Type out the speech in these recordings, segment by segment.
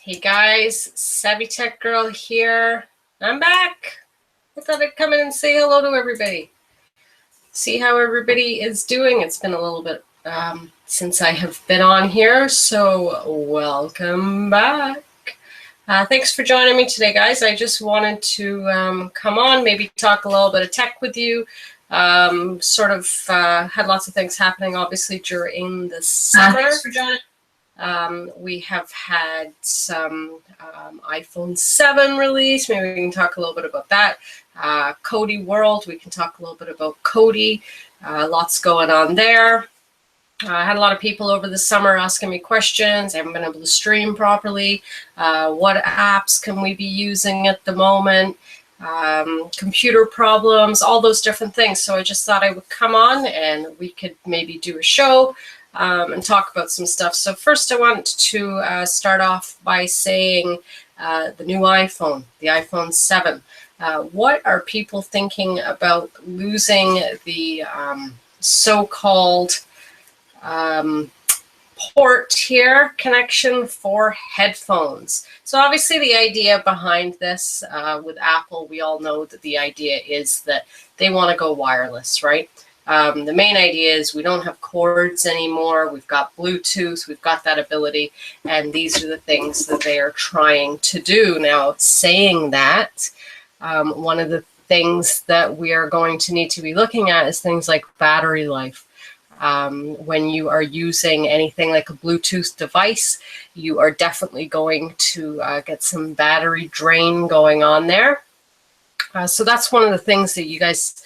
Hey guys, Savvy Tech Girl here. I'm back. I thought I'd come in and say hello to everybody. See how everybody is doing. It's been a little bit since I have been on here, so welcome back. Thanks for joining me today, guys. I just wanted to come on, maybe talk a little bit of tech with you. Had lots of things happening, obviously, during the summer. Thanks for joining. We have had some iPhone 7 release. Maybe we can talk a little bit about that. Kodi World, we can talk a little bit about Kodi. Lots going on there. I had a lot of people over the summer asking me questions. I haven't been able to stream properly. What apps can we be using at the moment? Computer problems, all those different things. So I just thought I would come on and we could maybe do a show and talk about some stuff. So first I want to start off by saying the new iPhone, the iPhone 7. What are people thinking about losing the so-called port here connection for headphones? So obviously the idea behind this with Apple, we all know that the idea is that they want to go wireless, right? The main idea is we don't have cords anymore. We've got Bluetooth. We've got that ability. And these are the things that they are trying to do. Now, saying that, one of the things that we are going to need to be looking at is things like battery life. When you are using anything like a Bluetooth device, you are definitely going to get some battery drain going on there. So that's one of the things that you guys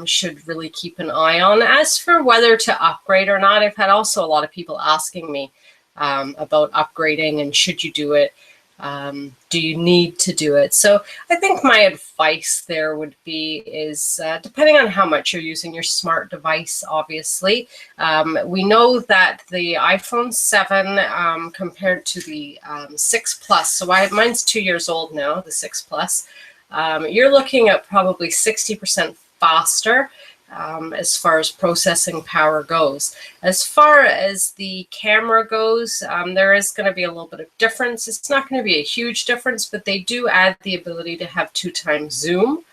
should really keep an eye on. As for whether to upgrade or not, I've had also a lot of people asking me about upgrading and should you do it? Do you need to do it? So I think my advice there would be is depending on how much you're using your smart device, obviously. We know that the iPhone 7 compared to the 6 Plus, so mine's 2 years old now, the 6 Plus, you're looking at probably 60% faster as far as processing power goes. As far as the camera goes, there is going to be a little bit of difference. It's not going to be a huge difference, but they do add the ability to have 2x zoom,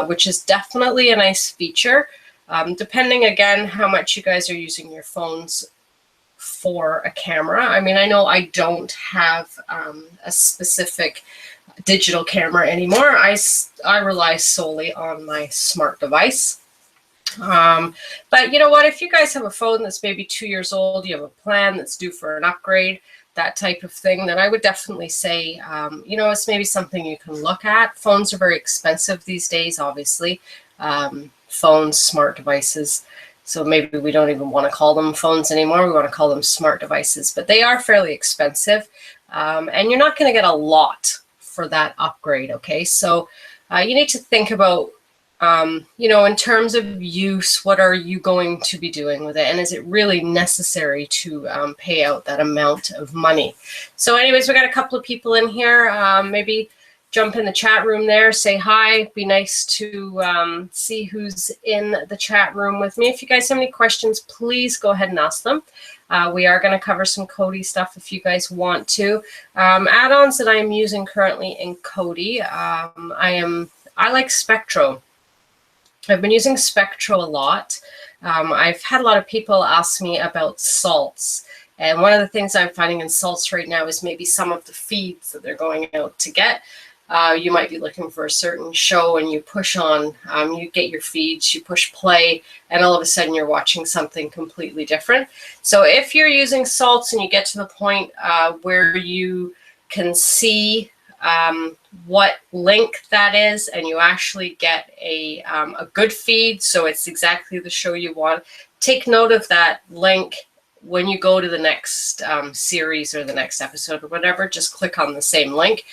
which is definitely a nice feature. Depending, again, how much you guys are using your phones for a camera. I mean, I know I don't have a specific digital camera anymore. I rely solely on my smart device. But you know what, if you guys have a phone that's maybe 2 years old, you have a plan that's due for an upgrade, that type of thing, then I would definitely say, you know, it's maybe something you can look at. Phones are very expensive these days, obviously. Phones, smart devices. So maybe we don't even want to call them phones anymore. We want to call them smart devices, but they are fairly expensive. And you're not going to get a lot for that upgrade, okay? So you need to think about, you know, in terms of use, what are you going to be doing with it? And is it really necessary to pay out that amount of money? So anyways, we got a couple of people in here. Maybe jump in the chat room there, say hi. Be nice to see who's in the chat room with me. If you guys have any questions, please go ahead and ask them. We are going to cover some Kodi stuff if you guys want to. Add-ons that I am using currently in Kodi. I like Spectro. I've been using Spectro a lot. I've had a lot of people ask me about salts. And one of the things I'm finding in salts right now is maybe some of the feeds that they're going out to get. You might be looking for a certain show and you push on, you get your feeds, you push play, and all of a sudden you're watching something completely different. So if you're using salts and you get to the point where you can see what link that is and you actually get a good feed, so it's exactly the show you want, take note of that link. When you go to the next series or the next episode or whatever, just click on the same link.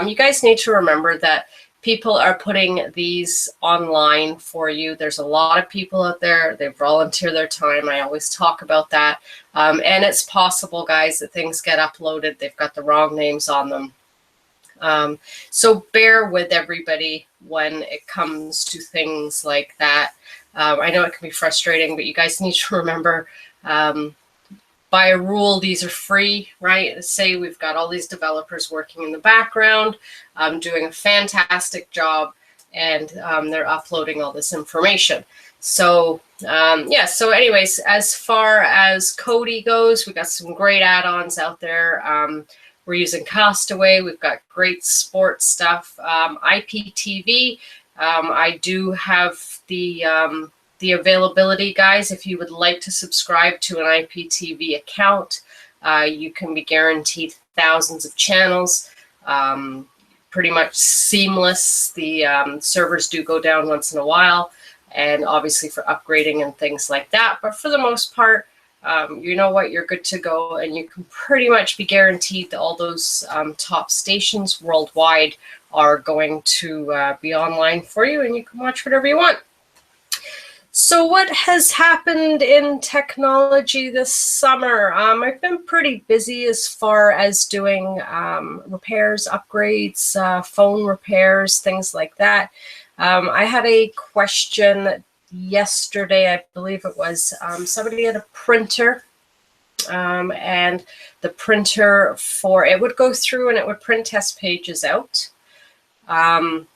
You guys need to remember that people are putting these online for you. There's a lot of people out there. They volunteer their time. I always talk about that. And it's possible, guys, that things get uploaded. They've got the wrong names on them. So bear with everybody when it comes to things like that. I know it can be frustrating, but you guys need to remember by a rule, these are free, right? Say we've got all these developers working in the background, doing a fantastic job, and they're uploading all this information. So yeah, so anyways, as far as Kodi goes, we got some great add-ons out there. We're using Castaway. We've got great sports stuff. IPTV, I do have the availability, guys. If you would like to subscribe to an IPTV account, you can be guaranteed thousands of channels. Pretty much seamless. The servers do go down once in a while, and obviously for upgrading and things like that. But for the most part, you know what, you're good to go, and you can pretty much be guaranteed that all those top stations worldwide are going to be online for you, and you can watch whatever you want. So what has happened in technology this summer? I've been pretty busy as far as doing repairs, upgrades, phone repairs, things like that. I had a question yesterday, I believe it was, somebody had a printer, and the printer it would go through and it would print test pages out.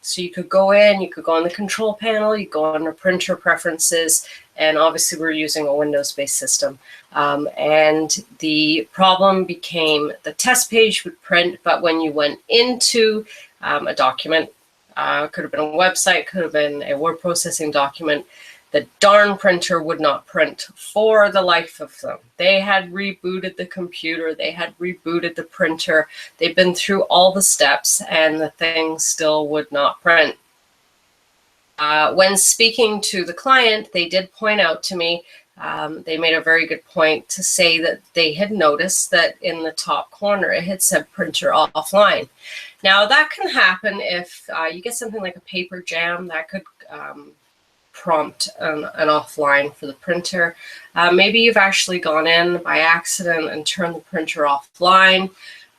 So you could go in, you could go on the control panel, you go under printer preferences, and obviously we're using a Windows-based system. And the problem became the test page would print, but when you went into a document, could have been a website, could have been a word processing document, the darn printer would not print for the life of them. They had rebooted the computer, they had rebooted the printer, they've been through all the steps, and the thing still would not print. When speaking to the client, they did point out to me, they made a very good point to say that they had noticed that in the top corner it had said printer offline. Now that can happen if you get something like a paper jam. That could prompt an offline for the printer. Maybe you've actually gone in by accident and turned the printer offline.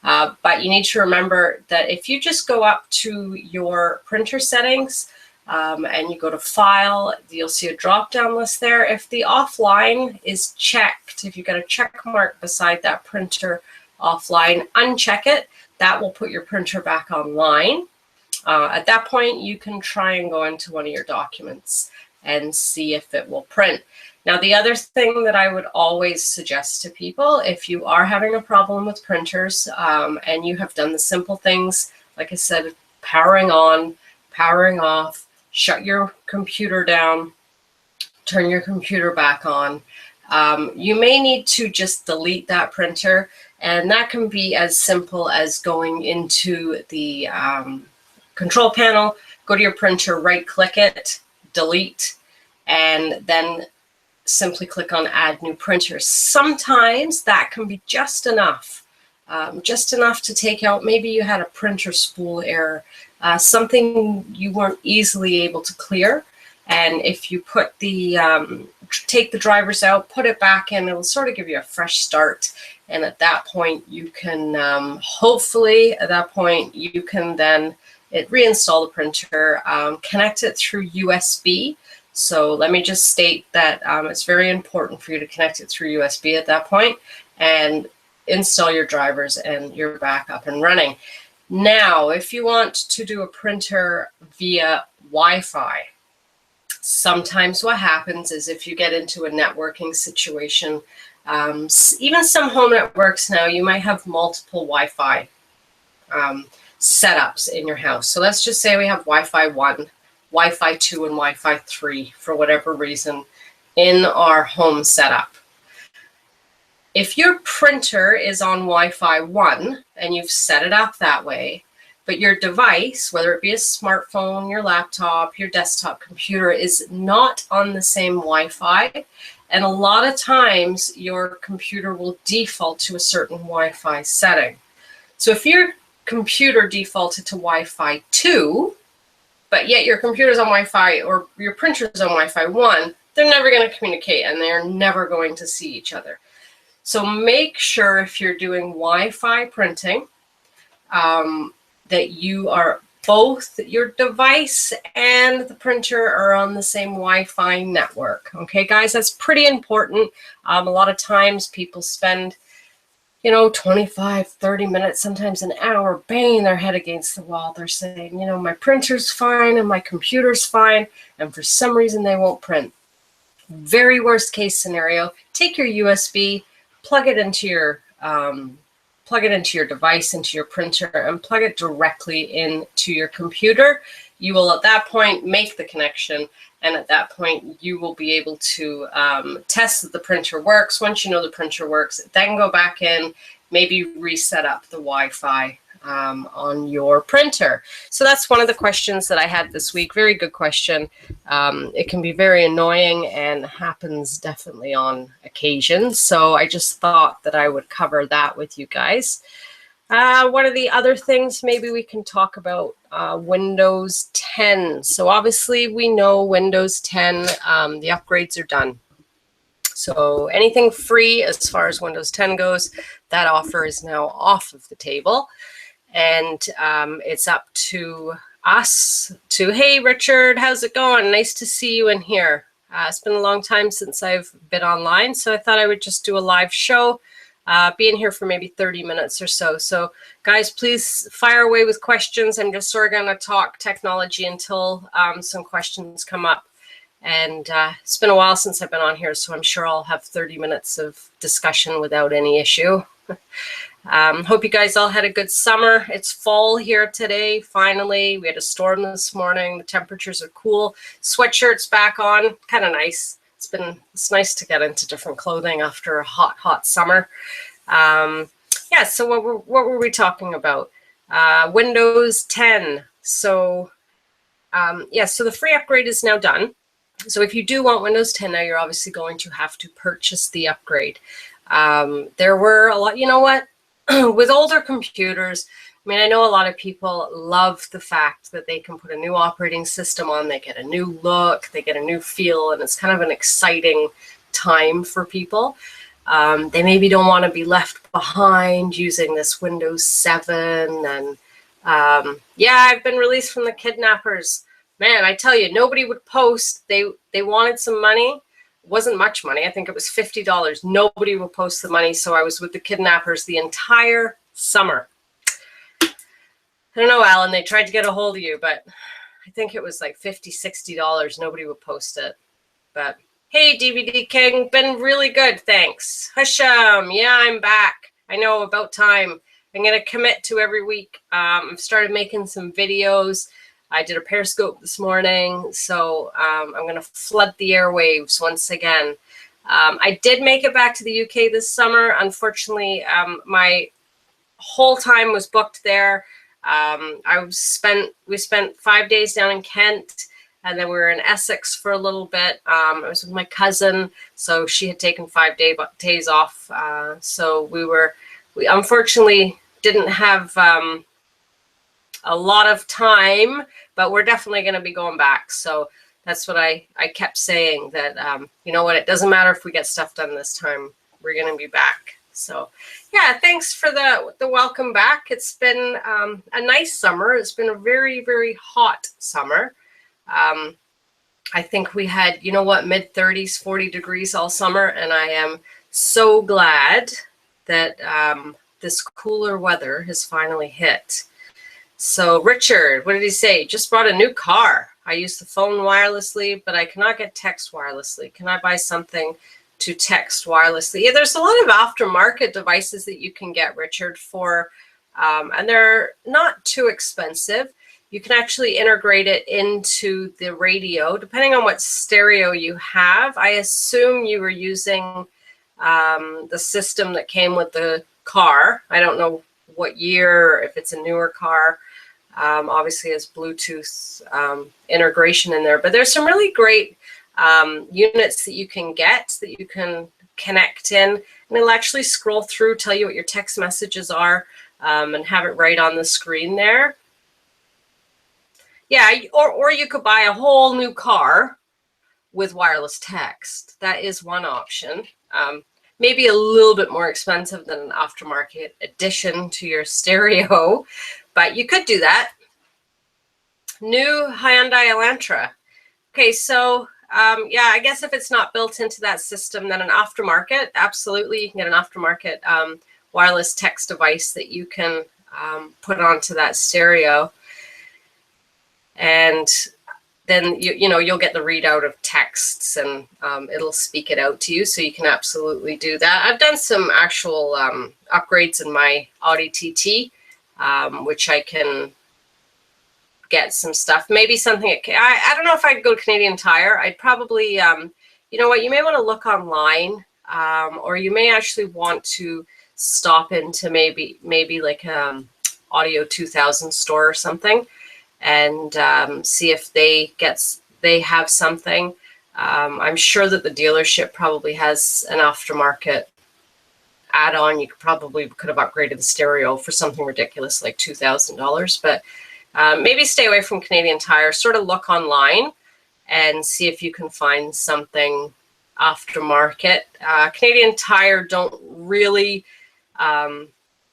But you need to remember that if you just go up to your printer settings and you go to File, you'll see a drop-down list there. If the offline is checked, if you've got a check mark beside that printer offline, uncheck it. That will put your printer back online. At that point, you can try and go into one of your documents and see if it will print. Now, the other thing that I would always suggest to people, if you are having a problem with printers and you have done the simple things, like I said, powering on, powering off, shut your computer down, turn your computer back on, you may need to just delete that printer, and that can be as simple as going into the control panel, go to your printer, right-click it, delete, and then simply click on Add New Printer. Sometimes that can be just enough to take out, maybe you had a printer spool error, something you weren't easily able to clear. And if you put the, take the drivers out, put it back in, it'll sort of give you a fresh start. And at that point, you can, hopefully at that point, you can then reinstall the printer, connect it through USB. So let me just state that it's very important for you to connect it through USB at that point and install your drivers, and you're back up and running. Now, if you want to do a printer via Wi-Fi, sometimes what happens is if you get into a networking situation, even some home networks now, you might have multiple Wi-Fi setups in your house. So let's just say we have Wi-Fi 1, Wi-Fi 2, and Wi-Fi 3 for whatever reason in our home setup. If your printer is on Wi-Fi 1 and you've set it up that way, but your device, whether it be a smartphone, your laptop, your desktop computer, is not on the same Wi-Fi, and a lot of times your computer will default to a certain Wi-Fi setting. So if your computer defaulted to Wi-Fi 2, but yet your computer's on Wi-Fi or your printer's on Wi-Fi 1, they're never going to communicate and they're never going to see each other. So make sure if you're doing Wi-Fi printing that you are both your device and the printer are on the same Wi-Fi network. Okay, guys, that's pretty important. A lot of times people spend, 25, 30 minutes, sometimes an hour, banging their head against the wall. They're saying, my printer's fine and my computer's fine, and for some reason they won't print. Very worst case scenario, take your USB, plug it into your device, into your printer, and plug it directly into your computer. You will at that point make the connection, and at that point you will be able to test that the printer works. Once you know the printer works, then go back in, maybe reset up the Wi-Fi on your printer. So that's one of the questions that I had this week. Very good question. It can be very annoying and happens definitely on occasion. So I just thought that I would cover that with you guys. One of the other things maybe we can talk about, Windows 10. So obviously we know Windows 10, the upgrades are done. So anything free as far as Windows 10 goes, that offer is now off of the table. And it's up to us to, hey, Richard, how's it going? Nice to see you in here. It's been a long time since I've been online, so I thought I would just do a live show, be in here for maybe 30 minutes or so. So guys, please fire away with questions. I'm just sort of going to talk technology until some questions come up. And it's been a while since I've been on here, so I'm sure I'll have 30 minutes of discussion without any issue. Hope you guys all had a good summer. It's fall here today. Finally, we had a storm this morning. The temperatures are cool. Sweatshirts back on, kind of nice. It's nice to get into different clothing after a hot summer. Yeah. So what were we talking about? Windows 10. So yeah. So the free upgrade is now done. So if you do want Windows 10 now, you're obviously going to have to purchase the upgrade. There were a lot, you know what, with older computers, I mean, I know a lot of people love the fact that they can put a new operating system on, they get a new look, they get a new feel, and it's kind of an exciting time for people. They maybe don't want to be left behind using this Windows 7. And yeah, I've been released from the kidnappers. Man, I tell you, nobody would post. They wanted some money. It wasn't much money. I think it was $50. Nobody would post the money. So I was with the kidnappers the entire summer. I don't know, Alan, they tried to get a hold of you, but I think it was like $50, $60. Nobody would post it. But hey, DVD King, been really good. Thanks. Hashem. Yeah, I'm back. I know, about time. I'm going to commit to every week. I've started making some videos. I did a Periscope this morning, so I'm going to flood the airwaves once again. I did make it back to the UK this summer. Unfortunately, my whole time was booked there. We spent 5 days down in Kent, and then we were in Essex for a little bit. I was with my cousin, so she had taken 5 days off. So we unfortunately didn't have a lot of time, but we're definitely going to be going back. So that's what I kept saying, that you know what, it doesn't matter if we get stuff done this time, we're going to be back. So yeah, thanks for the welcome back. It's been a nice summer. It's been a very, very hot summer. I think we had, you know what, mid-30s, 40 degrees all summer, and I am so glad that this cooler weather has finally hit. So Richard, what did he say? Just bought a new car. I use the phone wirelessly, but I cannot get text wirelessly. Can I buy something to text wirelessly? Yeah, there's a lot of aftermarket devices that you can get, Richard, for, and they're not too expensive. You can actually integrate it into the radio, depending on what stereo you have. I assume you were using the system that came with the car. I don't know what year, if it's a newer car. Obviously has Bluetooth integration in there, but there's some really great units that you can get that you can connect in, and it'll actually scroll through, tell you what your text messages are, and have it right on the screen there. Yeah, or you could buy a whole new car with wireless text. That is one option. Maybe a little bit more expensive than an aftermarket addition to your stereo, but you could do that. New Hyundai Elantra. Okay, so yeah, I guess if it's not built into that system, then an aftermarket, absolutely, you can get an aftermarket wireless text device that you can put onto that stereo, and then you'll get the readout of texts, and it'll speak it out to you, so you can absolutely do that. I've done some actual upgrades in my Audi TT, which I can get some stuff. Maybe something. I don't know if I'd go to Canadian Tire. I'd probably, you know what? You may want to look online, or you may actually want to stop into maybe like Audio 2000 store or something, and see if they have something. I'm sure that the dealership probably has an aftermarket add-on. You could have upgraded the stereo for something ridiculous like $2,000, but maybe stay away from Canadian Tire. Sort of look online and see if you can find something aftermarket. Canadian Tire don't really,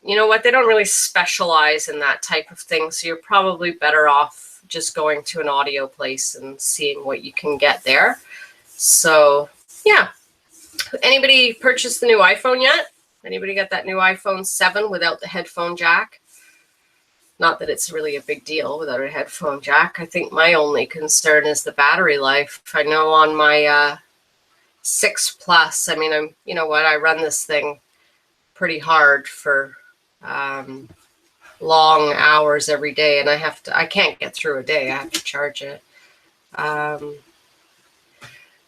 you know what, they don't really specialize in that type of thing. So you're probably better off just going to an audio place and seeing what you can get there. So yeah. Anybody purchased the new iPhone yet? Anybody got that new iPhone 7 without the headphone jack? Not that it's really a big deal without a headphone jack. I think my only concern is the battery life. I know on my 6 Plus, I mean, you know what, I run this thing pretty hard for long hours every day, and I can't get through a day. I have to charge it.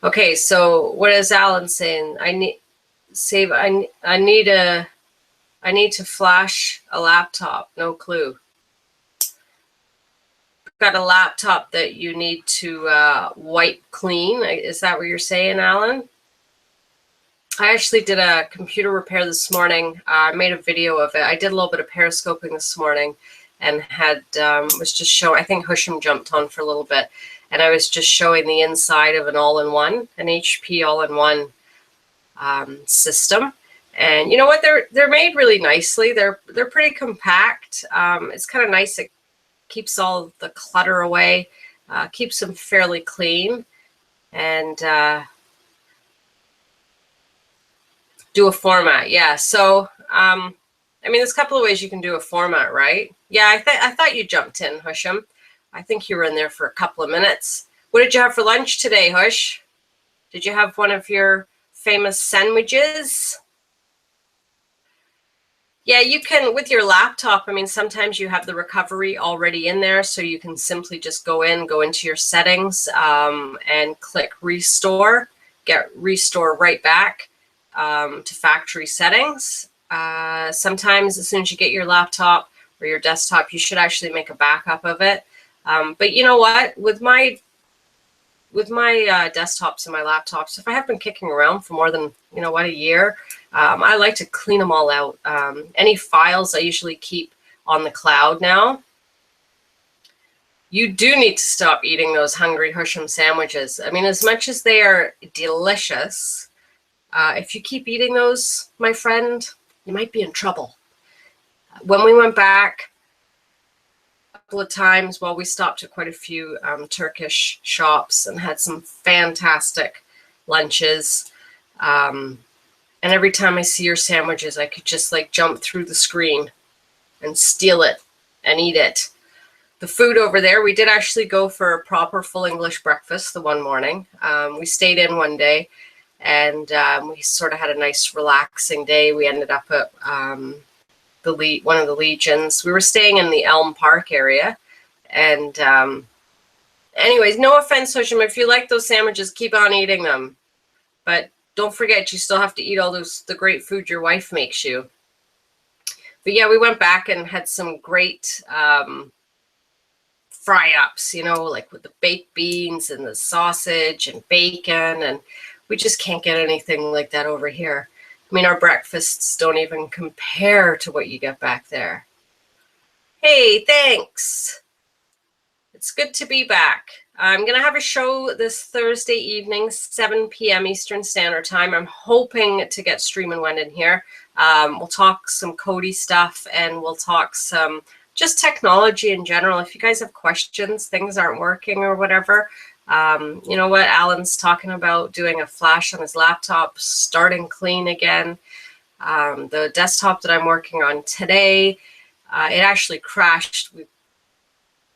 Okay, so what is Alan saying? I need to flash a laptop. No clue. Got a laptop that you need to wipe clean. Is that what you're saying, Alan? I actually did a computer repair this morning. I made a video of it. I did a little bit of periscoping this morning and was just showing, I think Husham jumped on for a little bit, and I was just showing the inside of an all-in-one, an HP all-in-one system. And you know what? They're made really nicely. They're pretty compact. It's kind of nice. It keeps all the clutter away, keeps them fairly clean, and do a format. Yeah. So, I mean, there's a couple of ways you can do a format, right? Yeah. I thought you jumped in, Husham. I think you were in there for a couple of minutes. What did you have for lunch today, Hush? Did you have one of your famous sandwiches? Yeah, you can with your laptop. I mean, sometimes you have the recovery already in there, so you can simply just go into your settings and click restore, get restore right back to factory settings. Sometimes as soon as you get your laptop or your desktop, you should actually make a backup of it. But you know what? With my desktops and my laptops, if I have been kicking around for more than, you know what, a year, I like to clean them all out. Any files I usually keep on the cloud now. You do need to stop eating those Hungry Husham sandwiches. I mean, as much as they are delicious, if you keep eating those, my friend, you might be in trouble. When we went back a couple of times, well, we stopped at quite a few Turkish shops and had some fantastic lunches. And every time I see your sandwiches, I could just like jump through the screen and steal it and eat it. The food over there, we did actually go for a proper full English breakfast the one morning. We stayed in one day, and we sort of had a nice relaxing day. We ended up at one of the Legions. We were staying in the Elm Park area. And anyways, no offense, Husham, if you like those sandwiches, keep on eating them. But don't forget, you still have to eat all the great food your wife makes you. But yeah, we went back and had some great fry-ups, you know, like with the baked beans and the sausage and bacon, and we just can't get anything like that over here. I mean, our breakfasts don't even compare to what you get back there. Hey, thanks. It's good to be back. I'm going to have a show this Thursday evening, 7 p.m. Eastern Standard Time. I'm hoping to get Stream and Wend in here. We'll talk some Kodi stuff, and we'll talk some just technology in general. If you guys have questions, things aren't working or whatever, you know what Alan's talking about, doing a flash on his laptop, starting clean again. The desktop that I'm working on today, it actually crashed. We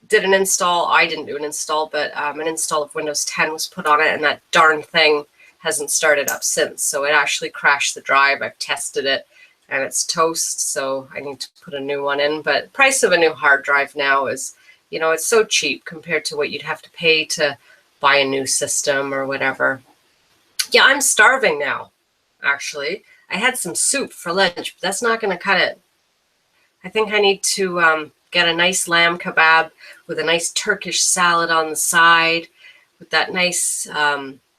did an install. I didn't do an install, but an install of Windows 10 was put on it, and that darn thing hasn't started up since. So it actually crashed the drive. I've tested it, and it's toast, so I need to put a new one in. But the price of a new hard drive now is, you know, it's so cheap compared to what you'd have to pay to buy a new system or whatever. Yeah, I'm starving now, actually. I had some soup for lunch, but that's not going to cut it. I think I need to get a nice lamb kebab with a nice Turkish salad on the side, with that nice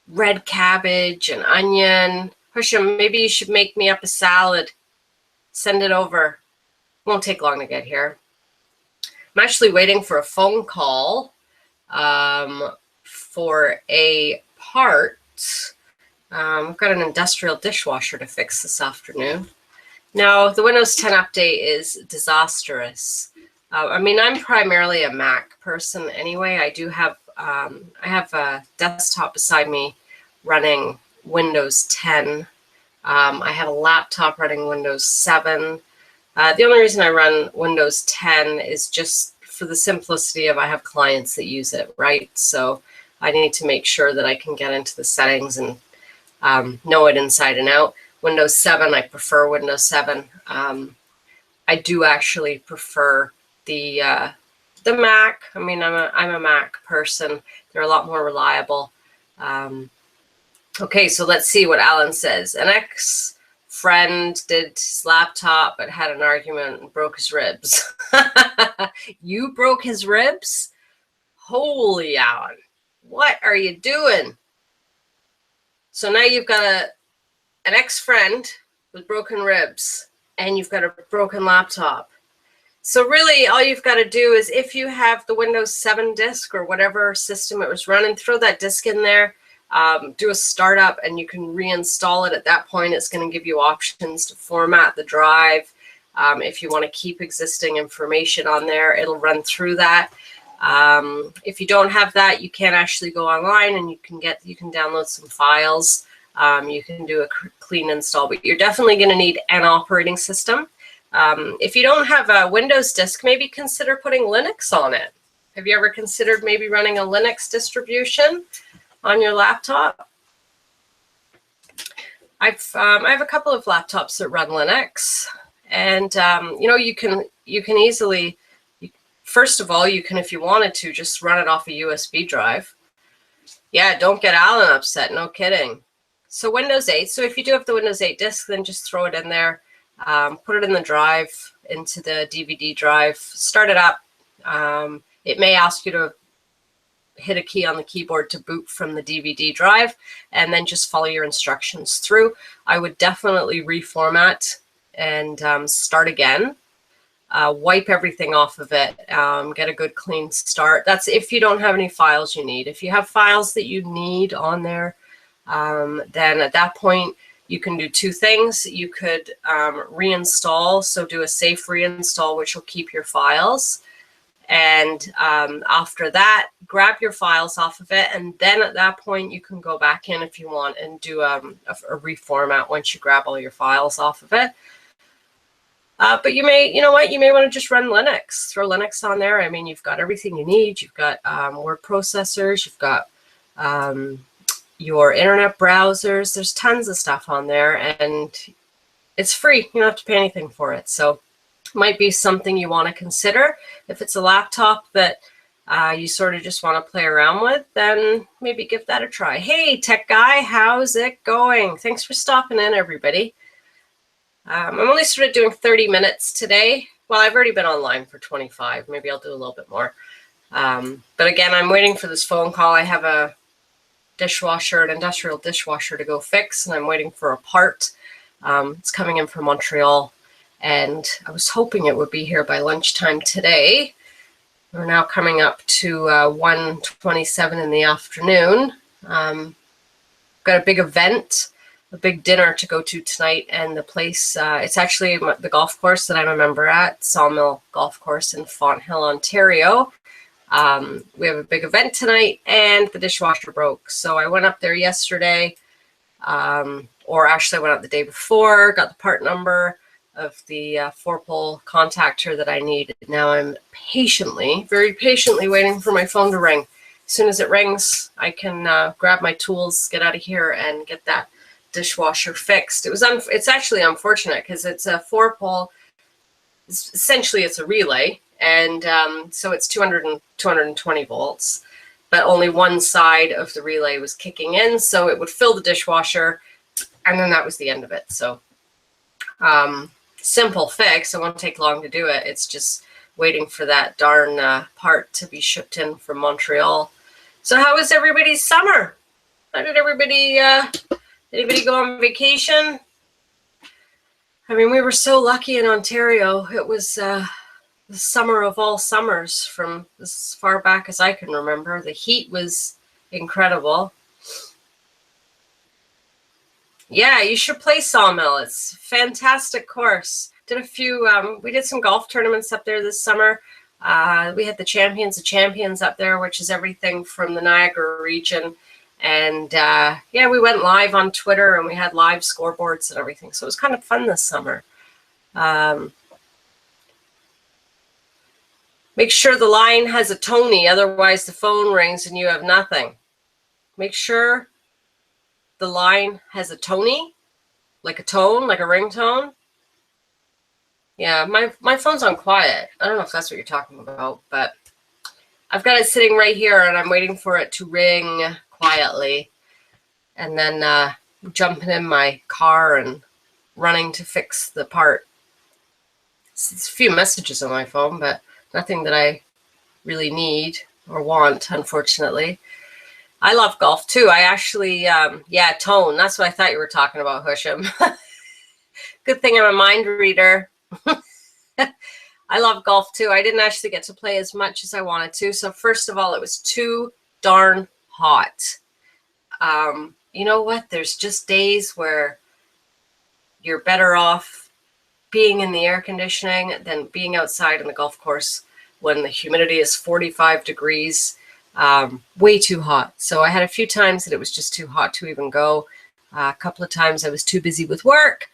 red cabbage and onion. Husham, maybe you should make me up a salad. Send it over. Won't take long to get here. I'm actually waiting for a phone call for a part. I've got an industrial dishwasher to fix this afternoon. Now, the Windows 10 update is disastrous. I mean, I'm primarily a Mac person anyway. I do have I have a desktop beside me running Windows 10. I have a laptop running Windows 7. The only reason I run Windows 10 is just for the simplicity of I have clients that use it, right? So I need to make sure that I can get into the settings and know it inside and out. Windows 7, I prefer Windows 7. I do actually prefer the Mac. I mean, I'm a Mac person. They're a lot more reliable. Okay, so let's see what Alan says. An ex-friend did his laptop but had an argument and broke his ribs. You broke his ribs? Holy Alan, what are you doing? So now you've got an ex-friend with broken ribs and you've got a broken laptop. So really all you've got to do is, if you have the Windows 7 disk or whatever system it was running, throw that disk in there, do a startup, and you can reinstall it. At that point, it's going to give you options to format the drive. If you want to keep existing information on there, it'll run through that. If you don't have that, you can actually go online and you can download some files. You can do a clean install, but you're definitely going to need an operating system. If you don't have a Windows disk, maybe consider putting Linux on it. Have you ever considered maybe running a Linux distribution on your laptop? I have a couple of laptops that run Linux, and you know, you can easily, first of all, you can, if you wanted to, just run it off a USB drive. Yeah, don't get Alan upset, no kidding. So Windows 8, so if you do have the Windows 8 disk, then just throw it in there, put it in the drive, into the DVD drive, start it up. It may ask you to hit a key on the keyboard to boot from the DVD drive, and then just follow your instructions through. I would definitely reformat and start again. Wipe everything off of it, get a good clean start. That's if you don't have any files you need. If you have files that you need on there, then at that point you can do two things. You could reinstall, so do a safe reinstall, which will keep your files. And after that, grab your files off of it, and then at that point you can go back in if you want and do a reformat once you grab all your files off of it. But you may, you know what, you may want to just run Linux, throw Linux on there. I mean, you've got everything you need. You've got word processors, you've got your internet browsers. There's tons of stuff on there, and it's free. You don't have to pay anything for it. So might be something you want to consider. If it's a laptop that you sort of just want to play around with, then maybe give that a try. Hey, tech guy, how's it going? Thanks for stopping in, everybody. I'm only sort of doing 30 minutes today. Well, I've already been online for 25. Maybe I'll do a little bit more. But again, I'm waiting for this phone call. I have a dishwasher, an industrial dishwasher to go fix, and I'm waiting for a part. It's coming in from Montreal, and I was hoping it would be here by lunchtime today. We're now coming up to 1:27 in the afternoon. Got a big event a big dinner to go to tonight, and the place, it's actually the golf course that I'm a member at, Sawmill Golf Course in Fonthill, Ontario. We have a big event tonight, and the dishwasher broke. So I went up there yesterday, or actually I went up the day before, got the part number of the 4-pole contactor that I needed. Now I'm patiently, very patiently waiting for my phone to ring. As soon as it rings, I can grab my tools, get out of here, and get that dishwasher fixed. It's actually unfortunate because it's a 4-pole. Essentially, it's a relay, and so it's 220 volts, but only one side of the relay was kicking in, so it would fill the dishwasher, and then that was the end of it. So simple fix. It won't take long to do it. It's just waiting for that darn part to be shipped in from Montreal. So how was everybody's summer? How did everybody, anybody go on vacation? I mean, we were so lucky in Ontario. It was the summer of all summers from as far back as I can remember. The heat was incredible. Yeah, you should play Sawmill. It's a fantastic course. Did a few, we did some golf tournaments up there this summer. We had the Champions of Champions up there, which is everything from the Niagara region. And yeah, we went live on Twitter, and we had live scoreboards and everything. So it was kind of fun this summer. Make sure the line has a Tony, otherwise the phone rings and you have nothing. Make sure the line has a Tony, like a tone, like a ringtone. Yeah, my phone's on quiet. I don't know if that's what you're talking about, but I've got it sitting right here, and I'm waiting for it to ring quietly, and then jumping in my car and running to fix the part. It's a few messages on my phone, but nothing that I really need or want, unfortunately. I love golf too. I actually, yeah, tone. That's what I thought you were talking about, Husham. Good thing I'm a mind reader. I love golf too. I didn't actually get to play as much as I wanted to. So first of all, it was too darn hot. You know what? There's just days where you're better off being in the air conditioning than being outside in the golf course when the humidity is 45 degrees. Way too hot. So I had a few times that it was just too hot to even go. A couple of times I was too busy with work.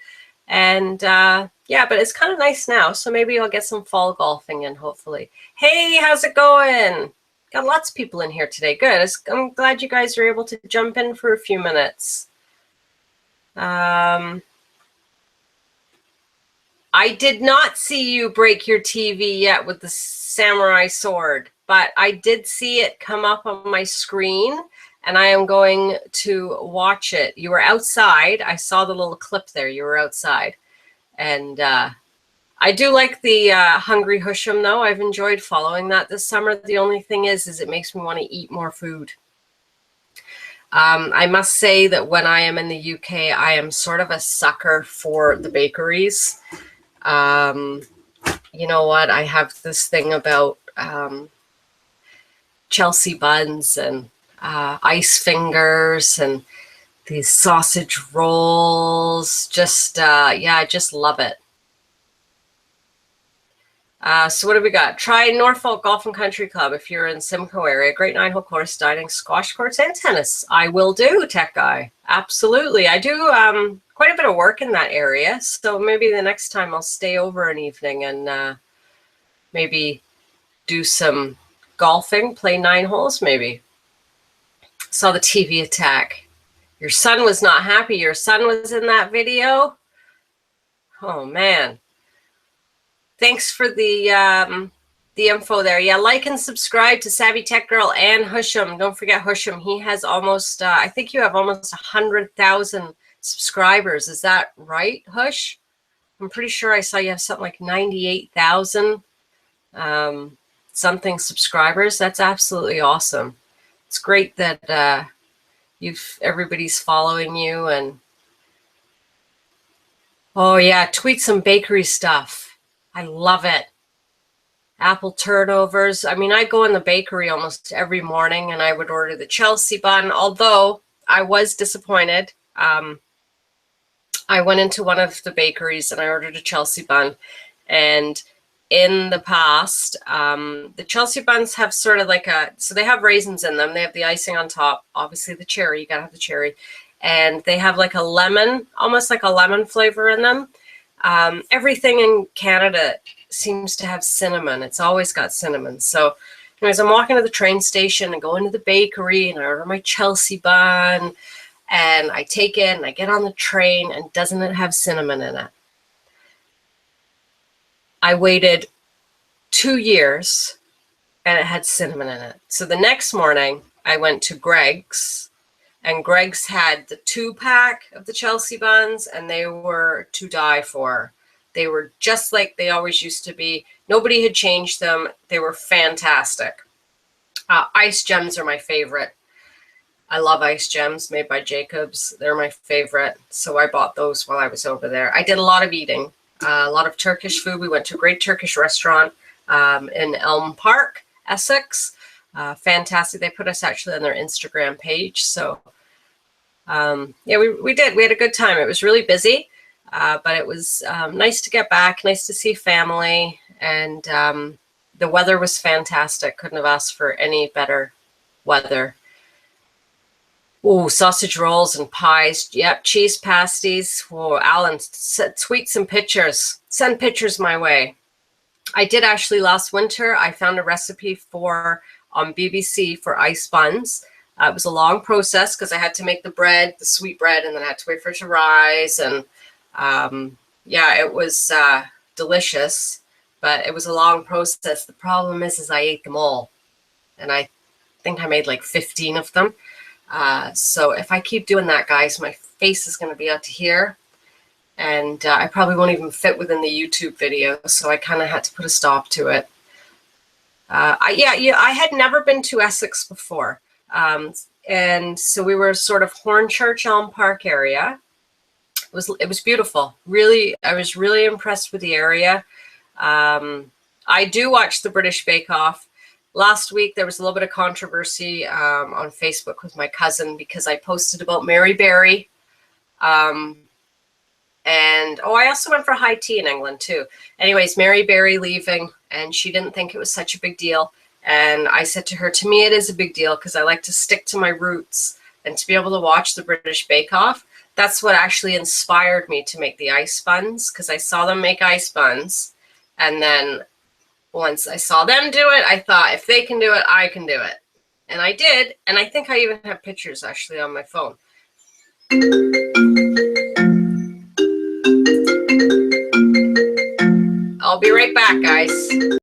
And yeah, but it's kind of nice now. So maybe I'll get some fall golfing in, hopefully. Hey, how's it going? Got lots of people in here today. Good. I'm glad you guys are able to jump in for a few minutes. I did not see you break your TV yet with the samurai sword, but I did see it come up on my screen, and I am going to watch it. You were outside. I saw the little clip there. You were outside. And I do like the Hungry Husham, though. I've enjoyed following that this summer. The only thing is it makes me want to eat more food. I must say that when I am in the UK, I am sort of a sucker for the bakeries. You know what? I have this thing about Chelsea buns and ice fingers and these sausage rolls. Just, yeah, I just love it. So what do we got? Try Norfolk Golf and Country Club if you're in Simcoe area. Great 9-hole course, dining, squash courts, and tennis. I will do, Tech Guy. Absolutely. I do quite a bit of work in that area. So maybe the next time I'll stay over an evening and maybe do some golfing, play 9 holes maybe. Saw the TV attack. Your son was not happy. Your son was in that video. Oh, man. Thanks for the info there. Yeah, like and subscribe to Savvy Tech Girl and Husham. Don't forget Husham. He has almost, I think you have almost 100,000 subscribers. Is that right, Hush? I'm pretty sure I saw you have something like 98,000 something subscribers. That's absolutely awesome. It's great that everybody's following you. And oh yeah, tweet some bakery stuff. I love it. Apple turnovers. I mean, I go in the bakery almost every morning and I would order the Chelsea bun, although I was disappointed. I went into one of the bakeries and I ordered a Chelsea bun. And in the past, the Chelsea buns have sort of like so they have raisins in them. They have the icing on top, obviously the cherry, you gotta have the cherry. And they have like a lemon, almost like a lemon flavor in them. Everything in Canada seems to have cinnamon. It's always got cinnamon. So anyways, I'm walking to the train station and go into the bakery and I order my Chelsea bun and I take it and I get on the train, and doesn't it have cinnamon in it? I waited 2 years and it had cinnamon in it. So the next morning I went to Greg's, and Greg's had the 2-pack of the Chelsea buns, and they were to die for. They were just like they always used to be. Nobody had changed them. They were fantastic. Ice gems are my favorite. I love ice gems made by Jacobs. They're my favorite. So I bought those while I was over there. I did a lot of eating, a lot of Turkish food. We went to a great Turkish restaurant in Elm Park, Essex. Fantastic. They put us actually on their Instagram page. So yeah, we did. We had a good time. It was really busy, but it was nice to get back, nice to see family, and the weather was fantastic. Couldn't have asked for any better weather. Oh, sausage rolls and pies. Yep, cheese pasties. Oh, Alan, tweet some pictures. Send pictures my way. I did actually last winter. I found a recipe on BBC for ice buns. It was a long process because I had to make the bread, the sweet bread, and then I had to wait for it to rise. And yeah, it was delicious, but it was a long process. The problem is I ate them all, and I think I made like 15 of them. So if I keep doing that, guys, my face is going to be out to here, and I probably won't even fit within the YouTube video. So I kind of had to put a stop to it. Yeah, I had never been to Essex before. And so we were sort of Hornchurch, Elm Park area. It was beautiful. Really, I was really impressed with the area. I do watch the British Bake Off. Last week, there was a little bit of controversy on Facebook with my cousin because I posted about Mary Berry. And, oh, I also went for high tea in England, too. Anyways, Mary Berry leaving, and she didn't think it was such a big deal. And I said to her, to me, it is a big deal because I like to stick to my roots, and to be able to watch the British Bake Off. That's what actually inspired me to make the ice buns, because I saw them make ice buns. And then once I saw them do it, I thought, if they can do it, I can do it. And I did. And I think I even have pictures actually on my phone. I'll be right back, guys.